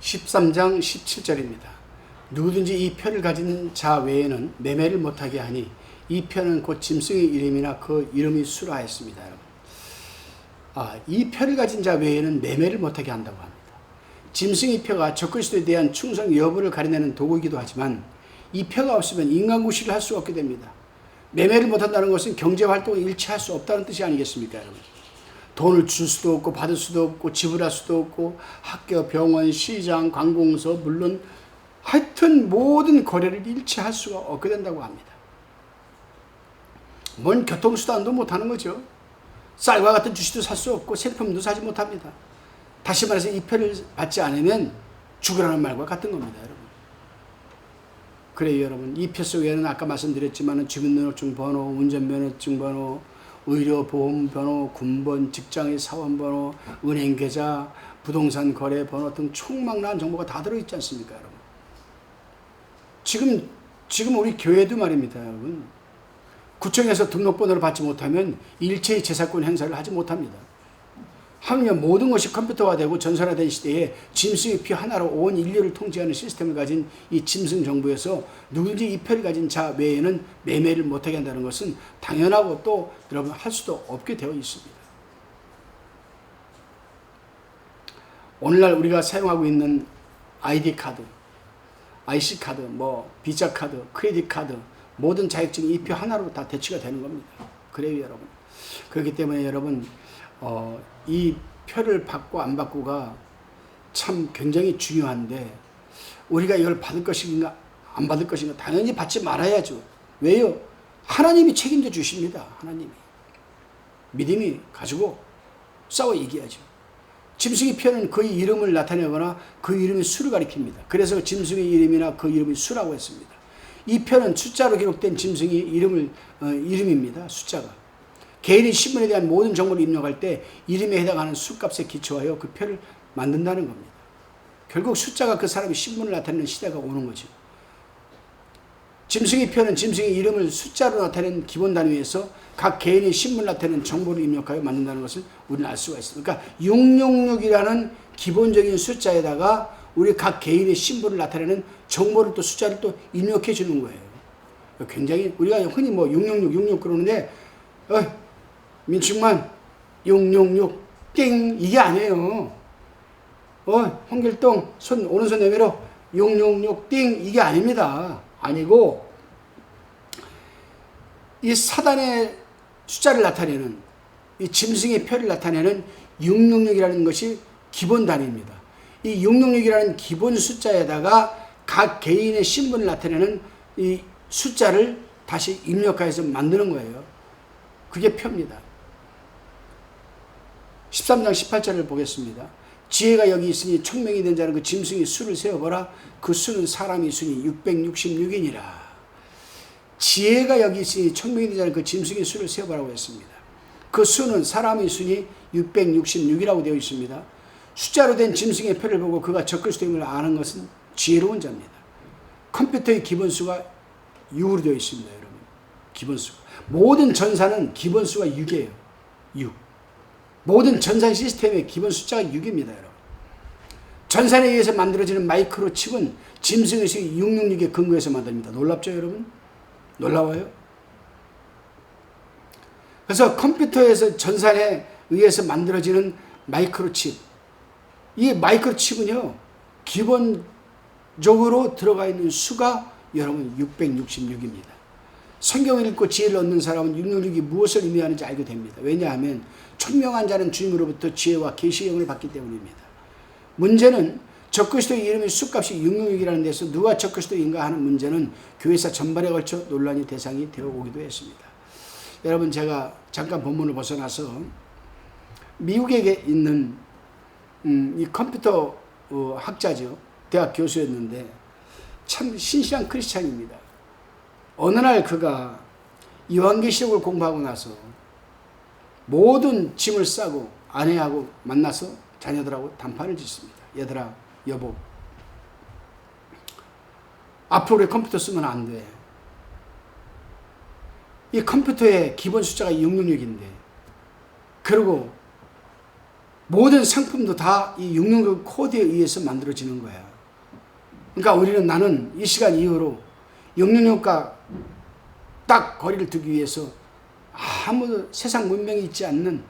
13장 17절입니다. 누구든지 이 표를 가진 자 외에는 매매를 못하게 하니 이 표는 곧 짐승의 이름이나 그 이름이 수라 했습니다. 여러분. 이 표를 가진 자 외에는 매매를 못하게 한다고 합니다. 짐승의 표가 적그리스도에 대한 충성 여부를 가려내는 도구이기도 하지만 이 표가 없으면 인간구실을 할 수 없게 됩니다. 매매를 못한다는 것은 경제활동을 일치할 수 없다는 뜻이 아니겠습니까, 여러분? 돈을 줄 수도 없고 받을 수도 없고 지불할 수도 없고 학교, 병원, 시장, 관공서 물론 하여튼 모든 거래를 일치할 수가 없게 된다고 합니다. 뭔 교통수단도 못하는 거죠. 쌀과 같은 주식도 살 수 없고 생필품도 사지 못합니다. 다시 말해서 이 표를 받지 않으면 죽으라는 말과 같은 겁니다, 여러분. 그래요, 여러분. 이 표 속에는 아까 말씀드렸지만 주민등록증 번호, 운전면허증 번호, 의료보험 번호, 군번, 직장의 사원 번호, 은행 계좌, 부동산 거래 번호 등 총망라한 정보가 다 들어있지 않습니까, 여러분? 지금 우리 교회도 말입니다, 여러분. 구청에서 등록번호를 받지 못하면 일체의 재산권 행사를 하지 못합니다. 하물며 모든 것이 컴퓨터화되고 전산화된 시대에 짐승의 피 하나로 온 인류를 통제하는 시스템을 가진 이 짐승 정부에서 누구든지 이 표를 가진 자 외에는 매매를 못하게 한다는 것은 당연하고 또 여러분 할 수도 없게 되어 있습니다. 오늘날 우리가 사용하고 있는 ID 카드, IC 카드, 비자 카드, 크레딧 카드 모든 자격증이 이 표 하나로 다 대치가 되는 겁니다. 그래요, 여러분. 그렇기 때문에 여러분 이 표를 받고 안 받고가 참 굉장히 중요한데 우리가 이걸 받을 것인가 안 받을 것인가 당연히 받지 말아야죠. 왜요? 하나님이 책임져 주십니다. 하나님이. 믿음이 가지고 싸워 이겨야죠. 짐승의 표는 그의 이름을 나타내거나 그 이름의 수를 가리킵니다. 그래서 짐승의 이름이나 그 이름이 수라고 했습니다. 이 표는 숫자로 기록된 짐승의 이름입니다. 숫자가. 개인의 신분에 대한 모든 정보를 입력할 때 이름에 해당하는 수값에 기초하여 그 표를 만든다는 겁니다. 결국 숫자가 그 사람의 신분을 나타내는 시대가 오는 거죠. 짐승의 표는 짐승의 이름을 숫자로 나타내는 기본 단위에서 각 개인의 신분을 나타내는 정보를 입력하여 만든다는 것을 우리는 알 수가 있습니다. 그러니까 666이라는 기본적인 숫자에다가 우리 각 개인의 신분을 나타내는 정보를 또 숫자를 또 입력해 주는 거예요. 굉장히 우리가 흔히 666 그러는데 민충만 666 띵 이게 아니에요. 홍길동 오른손 내밀어 666 띵 이게 아닙니다. 아니고 이 사단의 숫자를 나타내는 이 짐승의 표를 나타내는 666이라는 것이 기본 단위입니다. 이 666이라는 기본 숫자에다가 각 개인의 신분을 나타내는 이 숫자를 다시 입력해서 만드는 거예요. 그게 표입니다. 13장 18절을 보겠습니다. 지혜가 여기 있으니 총명이 된 자는 그 짐승의 수를 세어보라. 그 수는 사람의 수니 666이니라. 지혜가 여기 있으니 총명이 된 자는 그 짐승의 수를 세어보라고 했습니다. 그 수는 사람의 수니 666이라고 되어 있습니다. 숫자로 된 짐승의 표를 보고 그가 적그리스도임을 아는 것은 지혜로운 자입니다. 컴퓨터의 기본수가 6으로 되어 있습니다, 여러분. 기본수가. 모든 전사는 기본수가 6이에요. 6. 모든 전산 시스템의 기본 숫자가 6입니다, 여러분. 전산에 의해서 만들어지는 마이크로칩은 짐승의 수 666에 근거해서 만듭니다. 놀랍죠, 여러분? 놀라워요? 그래서 컴퓨터에서 전산에 의해서 만들어지는 마이크로칩. 이 마이크로칩은요, 기본적으로 들어가 있는 수가 여러분 666입니다. 성경을 읽고 지혜를 얻는 사람은 666이 무엇을 의미하는지 알게 됩니다. 왜냐하면 총명한 자는 주님으로부터 지혜와 계시의 영을 받기 때문입니다. 문제는 적그리스도의 이름의 수값이 666이라는 데서 누가 적그리스도인가 하는 문제는 교회사 전반에 걸쳐 논란의 대상이 되어 오기도 했습니다. 여러분, 제가 잠깐 본문을 벗어나서 미국에 있는 이 컴퓨터 학자죠. 대학 교수였는데 참 신실한 크리스찬입니다. 어느 날 그가 요한계시록을 공부하고 나서 모든 짐을 싸고 아내하고 만나서 자녀들하고 단판을 짓습니다. 얘들아, 여보, 앞으로 우리 컴퓨터 쓰면 안 돼. 이 컴퓨터의 기본 숫자가 666인데 그리고 모든 상품도 다 이 666 코드에 의해서 만들어지는 거야. 그러니까 우리는 나는 이 시간 이후로 666과 딱 거리를 두기 위해서 아무 세상 문명이 있지 않는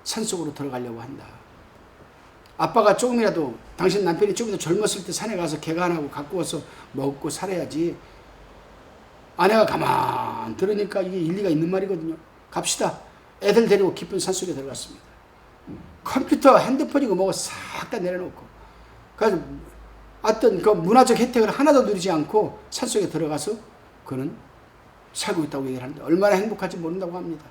산속으로 들어가려고 한다. 아빠가 조금이라도 당신 남편이 조금이라도 젊었을 때 산에 가서 개간하고 갖고 와서 먹고 살아야지. 아내가 가만 들으니까 이게 일리가 있는 말이거든요. 갑시다. 애들 데리고 깊은 산속에 들어갔습니다. 컴퓨터, 핸드폰이고 뭐고 싹 다 내려놓고. 그래서 어떤 그 문화적 혜택을 하나도 누리지 않고 산속에 들어가서 그는 살고 있다고 얘기를 하는데 얼마나 행복할지 모른다고 합니다.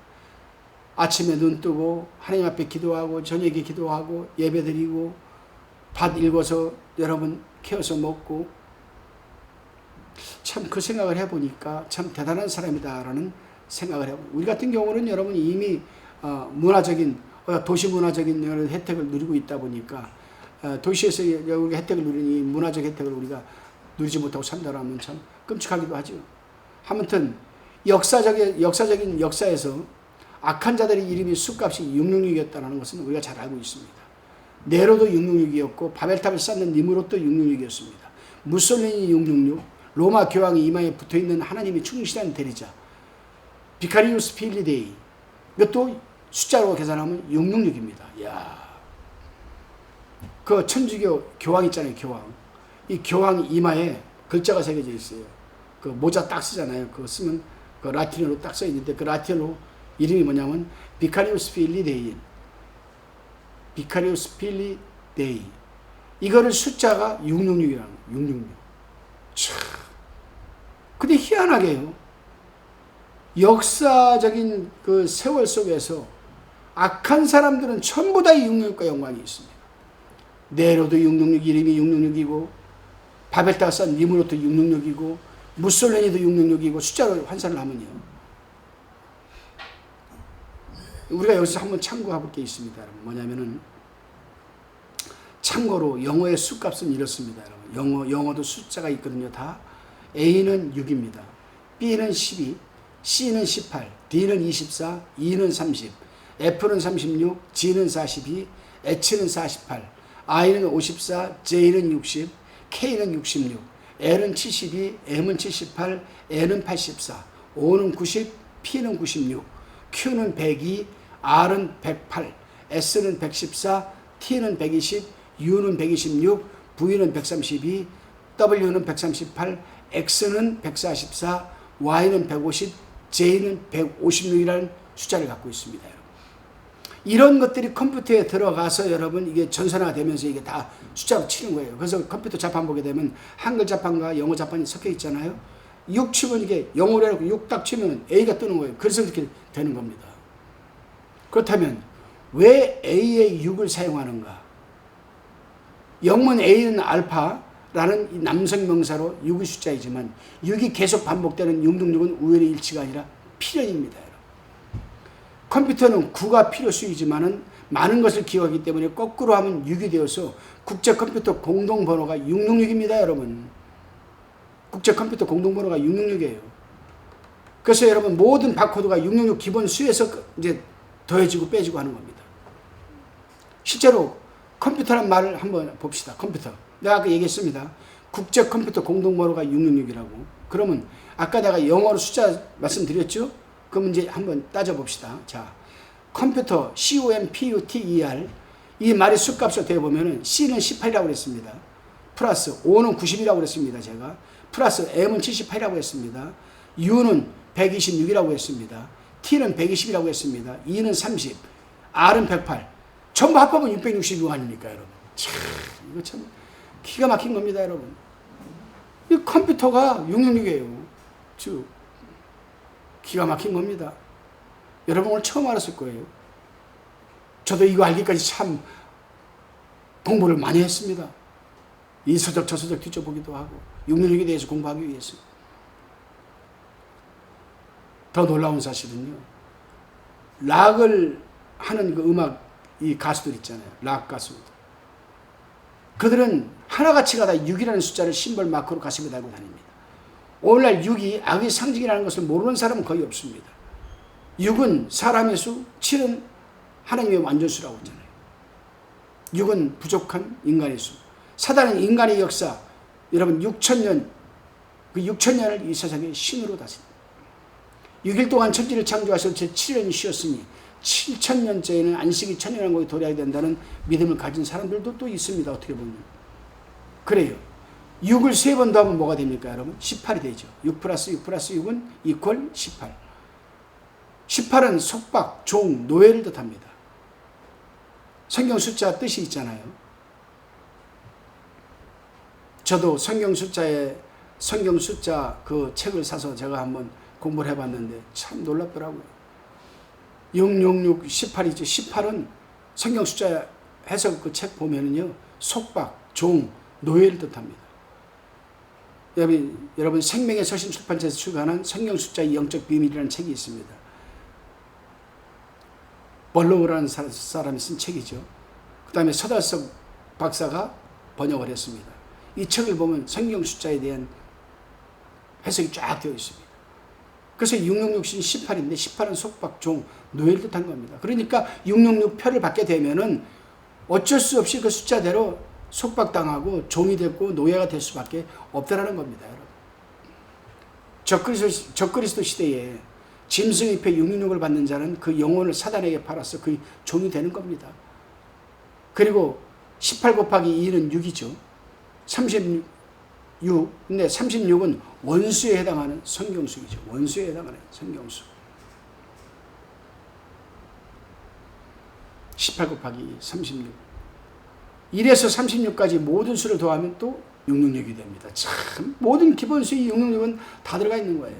아침에 눈 뜨고 하나님 앞에 기도하고 저녁에 기도하고 예배 드리고 밥 읽어서 여러분 캐어서 먹고 참 그 생각을 해보니까 참 대단한 사람이다라는 생각을 해요. 우리 같은 경우는 여러분 이미 문화적인 도시 문화적인 혜택을 누리고 있다 보니까 도시에서 우리가 혜택을 누리는 이 문화적 혜택을 우리가 누리지 못하고 산다라면 참 끔찍하기도 하죠. 아무튼 역사적인 역사에서 악한 자들의 이름이 숫값이 666이었다는 것은 우리가 잘 알고 있습니다. 네로도 666이었고 바벨탑을 쌓는 니무롯도 666이었습니다. 무솔리니 666, 로마 교황이 이마에 붙어있는 하나님이 충실한 대리자 비카리우스 필리데이, 이것도 숫자로 계산하면 666입니다. 이야. 그 천주교 교황 있잖아요, 교황. 이 교황 이마에 글자가 새겨져 있어요. 그 모자 딱 쓰잖아요. 그거 쓰면 그 라틴어로 딱 써 있는데 그 라틴어로 이름이 뭐냐면 비카리우스 필리데이. 비카리우스 필리데이. 이거를 숫자가 666이라는 거예요. 666. 참. 근데 희한하게요. 역사적인 그 세월 속에서 악한 사람들은 전부 다 666과 연관이 있습니다. 네로도 666 이름이 666이고 바벨탑 쌓은 니무롯도 666이고 무솔리니도 666이고 숫자로 환산을 하면요. 우리가 여기서 한번 참고해볼 게 있습니다. 여러분. 뭐냐면은 참고로 영어의 수값은 이렇습니다. 여러분. 영어도 숫자가 있거든요. 다 A는 6입니다. B는 12, C는 18, D는 24, E는 30, F는 36, G는 42, H는 48, I는 54, J는 60, K는 66, L은 72, M은 78, N은 84, O는 90, P는 96, Q는 102, R은 108, S는 114, T는 120, U는 126, V는 132, W는 138, X는 144, Y는 150, J는 156이라는 숫자를 갖고 있습니다. 여러분. 이런 것들이 컴퓨터에 들어가서 여러분 이게 전산화가 되면서 이게 다 숫자로 치는 거예요. 그래서 컴퓨터 자판 보게 되면 한글 자판과 영어 자판이 섞여 있잖아요. 6 치면 이게 영어로 해놓고 6 딱 치면 A가 뜨는 거예요. 그래서 이렇게 되는 겁니다. 그렇다면 왜 A의 6을 사용하는가? 영문 A는 알파라는 남성 명사로 6의 숫자이지만 6이 계속 반복되는 666은 우연의 일치가 아니라 필연입니다. 컴퓨터는 9가 필요수이지만은 많은 것을 기억하기 때문에 거꾸로 하면 6이 되어서 국제 컴퓨터 공동번호가 666입니다, 여러분. 국제 컴퓨터 공동번호가 666이에요. 그래서 여러분 모든 바코드가 666 기본 수에서 이제 더해지고 빼지고 하는 겁니다. 실제로 컴퓨터란 말을 한번 봅시다. 컴퓨터. 내가 아까 얘기했습니다. 국제 컴퓨터 공동번호가 666이라고. 그러면 아까 내가 영어로 숫자 말씀드렸죠? 그럼 이제 한번 따져봅시다. 자, 컴퓨터 COMPUTER 이 말의 수값을 대보면은 C는 18이라고 그랬습니다. 플러스 O는 90이라고 그랬습니다. 제가 플러스 M은 78이라고 했습니다. U는 126이라고 했습니다. T는 120이라고 했습니다. E는 30, R은 108. 전부 합하면 666 아닙니까, 여러분? 참, 이거 참 기가 막힌 겁니다, 여러분. 이 컴퓨터가 666이에요. 즉 기가 막힌 겁니다. 여러분 오늘 처음 알았을 거예요. 저도 이거 알기까지 참 공부를 많이 했습니다. 이 서적 저 서적 뒤져보기도 하고 666에 대해서 공부하기 위해서. 더 놀라운 사실은요. 락을 하는 그 음악 이 가수들 있잖아요. 락 가수들. 그들은 하나같이가 다 6이라는 숫자를 심벌 마크로 가슴에 달고 다닙니다. 오늘날 6이 악의 상징이라는 것을 모르는 사람은 거의 없습니다. 6은 사람의 수, 7은 하나님의 완전수라고 했잖아요. 육은 부족한 인간의 수. 사단은 인간의 역사, 여러분 6천년, 그 6천년을 이 세상의 신으로 다스립니다. 6일 동안 천지를 창조하셔서 제7년이 쉬었으니 7천년째에는 안식이 천년왕국에 도래해야 된다는 믿음을 가진 사람들도 또 있습니다. 어떻게 보면. 그래요. 6을 3번 더하면 뭐가 됩니까, 여러분? 18이 되죠. 6 플러스 6 플러스 6은 이퀄 18. 18은 속박, 종, 노예를 뜻합니다. 성경 숫자 뜻이 있잖아요. 저도 성경 숫자 그 책을 사서 제가 한번 공부를 해봤는데 참 놀랍더라고요. 666, 18이죠. 18은 성경 숫자 해석 그 책 보면은요, 속박, 종, 노예를 뜻합니다. 여러분 생명의 서신 출판사에서 출간한 성경 숫자의 영적 비밀이라는 책이 있습니다. 벌로우라는 사람이 쓴 책이죠. 그 다음에 서달석 박사가 번역을 했습니다. 이 책을 보면 성경 숫자에 대한 해석이 쫙 되어 있습니다. 그래서 666신 18인데 18은 속박, 종, 노예를 뜻한 겁니다. 그러니까 666표를 받게 되면은 어쩔 수 없이 그 숫자대로 속박당하고 종이 됐고 노예가 될 수밖에 없다라는 겁니다. 여러분. 적그리스도 시대에 짐승의 표 666을 받는 자는 그 영혼을 사단에게 팔아서 그 종이 되는 겁니다. 그리고 18 곱하기 2는 6이죠. 36. 근데 36은 원수에 해당하는 성경수이죠. 원수에 해당하는 성경수. 18 곱하기 36. 1에서 36까지 모든 수를 더하면 또 666이 됩니다. 참 모든 기본수의 666은 다 들어가 있는 거예요.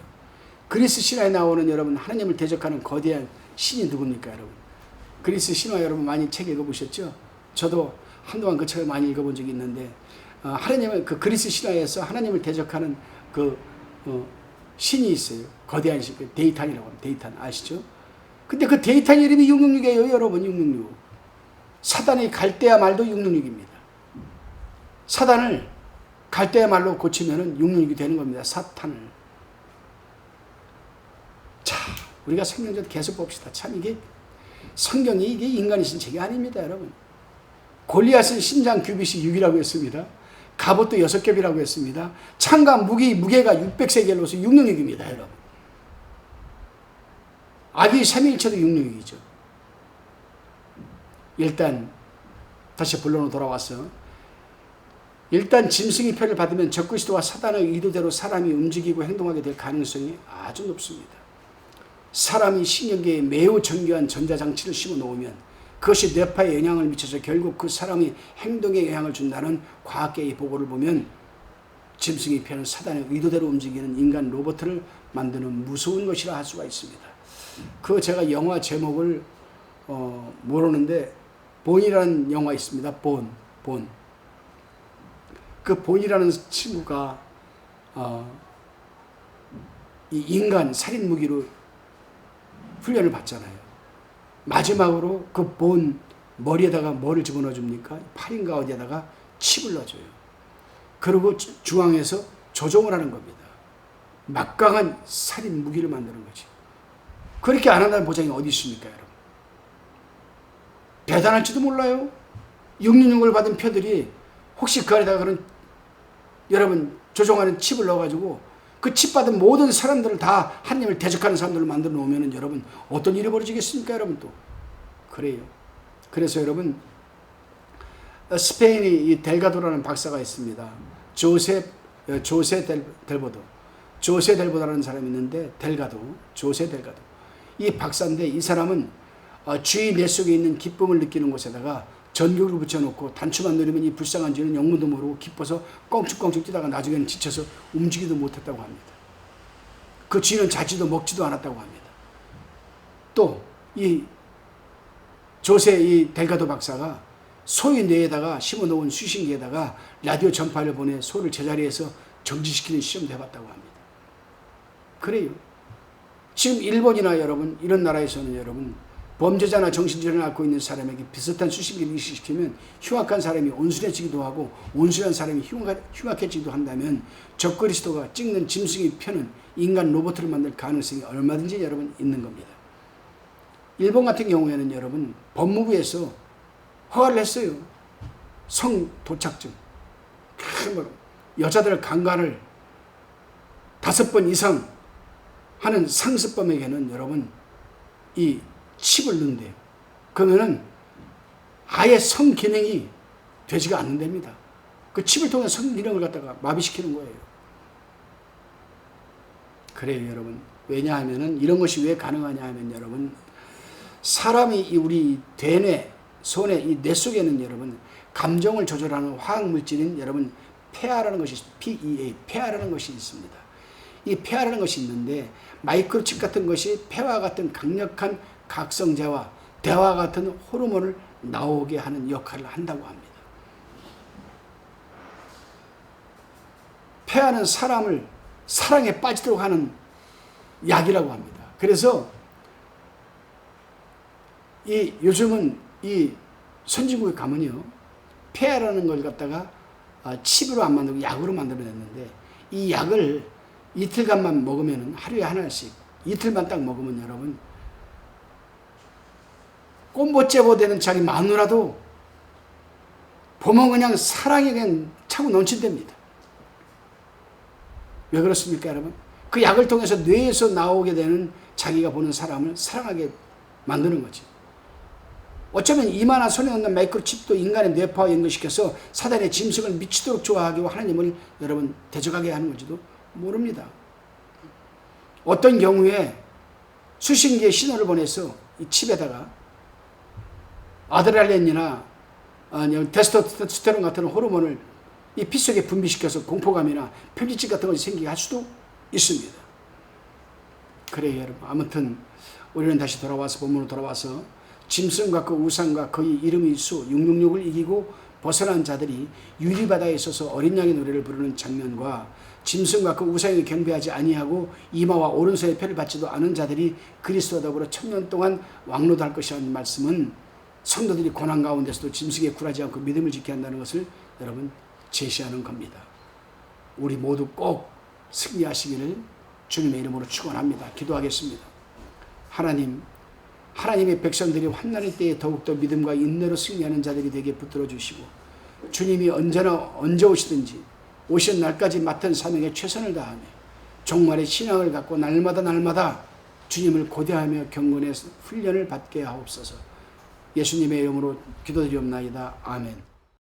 그리스 신화에 나오는 여러분 하나님을 대적하는 거대한 신이 누굽니까, 여러분? 그리스 신화 여러분 많이 책 읽어보셨죠? 저도 한동안 그 책을 많이 읽어본 적이 있는데 하나님을 그 그리스 신화에서 하나님을 대적하는 그 신이 있어요. 거대한 신, 데이탄이라고 합니다. 데이탄 아시죠? 근데 그 데이탄 이름이 666이에요, 여러분. 666. 사단의 갈대아 말도 666입니다. 사단을 갈대아 말로 고치면은 666이 되는 겁니다. 사탄을. 자, 우리가 성경전 계속 봅시다. 참 이게 성경이 이게 인간의 신책이 아닙니다, 여러분. 골리앗은 신장 규빗이 6이라고 했습니다. 갑옷도 6겹이라고 했습니다. 창과 무게가 600세겔로서 666입니다, 여러분. 아기 삼위일체도 666이죠. 일단 다시 본론으로 돌아와서 일단 짐승의 표를 받으면 적그리스도와 사단의 의도대로 사람이 움직이고 행동하게 될 가능성이 아주 높습니다. 사람이 신경계에 매우 정교한 전자장치를 심어 놓으면 그것이 뇌파에 영향을 미쳐서 결국 그 사람의 행동에 영향을 준다는 과학계의 보고를 보면 짐승의 표는 사단의 의도대로 움직이는 인간 로봇을 만드는 무서운 것이라 할 수가 있습니다. 그 제가 영화 제목을 모르는데 본이라는 영화 있습니다. 본. 그 본이라는 친구가 이 인간 살인 무기로 훈련을 받잖아요. 마지막으로 그 본 머리에다가 뭐를 집어넣어 줍니까? 팔인가 어디에다가 칩을 넣어줘요. 그리고 중앙에서 조종을 하는 겁니다. 막강한 살인 무기를 만드는 거지. 그렇게 안 한다는 보장이 어디 있습니까, 여러분? 대단할지도 몰라요. 666을 받은 표들이 혹시 그 안에다가 그런 여러분 조종하는 칩을 넣어가지고 그 칩 받은 모든 사람들을 다 하나님을 대적하는 사람들을 만들어 놓으면 여러분 어떤 일이 벌어지겠습니까, 여러분? 또 그래요. 그래서 여러분 스페인의 이 델가도라는 박사가 있습니다. 조세 델보도라는 사람이 있는데 조세 델가도. 이 박사인데 이 사람은 주의 뇌 속에 있는 기쁨을 느끼는 곳에다가 전기를 붙여놓고 단추만 누르면 이 불쌍한 쥐는 영문도 모르고 기뻐서 껑충껑충 뛰다가 나중에는 지쳐서 움직이도 못했다고 합니다. 그 쥐는 자지도 먹지도 않았다고 합니다. 또 이 조세 이 델가도 박사가 소의 뇌에다가 심어놓은 수신기에다가 라디오 전파를 보내 소를 제자리에서 정지시키는 시험도 해봤다고 합니다. 그래요. 지금 일본이나 여러분 이런 나라에서는 여러분 범죄자나 정신질환을 앓고 있는 사람에게 비슷한 수신기를 이식시키면 흉악한 사람이 온순해지기도 하고 온순한 사람이 흉악해지기도 한다면 적그리스도가 찍는 짐승의 표는 인간 로봇을 만들 가능성이 얼마든지 여러분 있는 겁니다. 일본 같은 경우에는 여러분 법무부에서 허가를 했어요. 성도착증, 여자들 강간을 5번 이상 하는 상습범에게는 여러분 이 칩을 넣는데요. 그러면은 아예 성기능이 되지가 않는답니다. 그 칩을 통해 성기능을 갖다가 마비시키는 거예요. 그래요, 여러분. 왜냐하면은 이런 것이 왜 가능하냐 하면 여러분, 사람이 우리 대뇌, 손에 이 뇌 속에는 여러분 감정을 조절하는 화학 물질인 여러분 폐하라는 것이 PEA, 폐하라는 것이 있습니다. 이 폐하라는 것이 있는데 마이크로칩 같은 것이 폐와 같은 강력한 각성제와 대화 같은 호르몬을 나오게 하는 역할을 한다고 합니다. 폐하는 사람을 사랑에 빠지도록 하는 약이라고 합니다. 그래서 요즘은 이 선진국에 가면요, 폐하라는 걸 갖다가 칩으로 안 만들고 약으로 만들어냈는데, 이 약을 이틀간만 먹으면, 하루에 하나씩 이틀만 딱 먹으면 여러분 꼼보째보 되는 자기 마누라도 보면 그냥 사랑이 그냥 차고 넘친답니다. 왜 그렇습니까, 여러분? 그 약을 통해서 뇌에서 나오게 되는 자기가 보는 사람을 사랑하게 만드는 거지. 어쩌면 이만한 손에 넣는 마이크로칩도 인간의 뇌파와 연결시켜서 사단의 짐승을 미치도록 좋아하게 하고 하나님을 여러분 대적하게 하는 건지도 모릅니다. 어떤 경우에 수십 개의 신호를 보내서 이 칩에다가 아드레날린이나 테스토스테론 같은 호르몬을 이 피 속에 분비시켜서 공포감이나 편집증 같은 것이 생기게 할 수도 있습니다. 그래요, 여러분. 아무튼 우리는 다시 돌아와서 본문으로 돌아와서 짐승과 그 우상과 그의 이름의 수 666을 이기고 벗어난 자들이 유리바다에 있어서 어린 양의 노래를 부르는 장면과 짐승과 그 우상을 경배하지 아니하고 이마와 오른손의 표를 받지도 않은 자들이 그리스도와 더불어 1000년 동안 왕노도할 것이라는 말씀은 성도들이 고난 가운데서도 짐승에 굴하지 않고 믿음을 지켜야 한다는 것을 여러분 제시하는 겁니다. 우리 모두 꼭 승리하시기를 주님의 이름으로 축원합니다. 기도하겠습니다. 하나님의 백성들이 환난의 때에 더욱더 믿음과 인내로 승리하는 자들이 되게 붙들어 주시고, 주님이 언제 오시든지 오시는 날까지 맡은 사명에 최선을 다하며 종말의 신앙을 갖고 날마다 주님을 고대하며 경건의 훈련을 받게 하옵소서. 예수님의 이름으로 기도드리옵나이다. 아멘.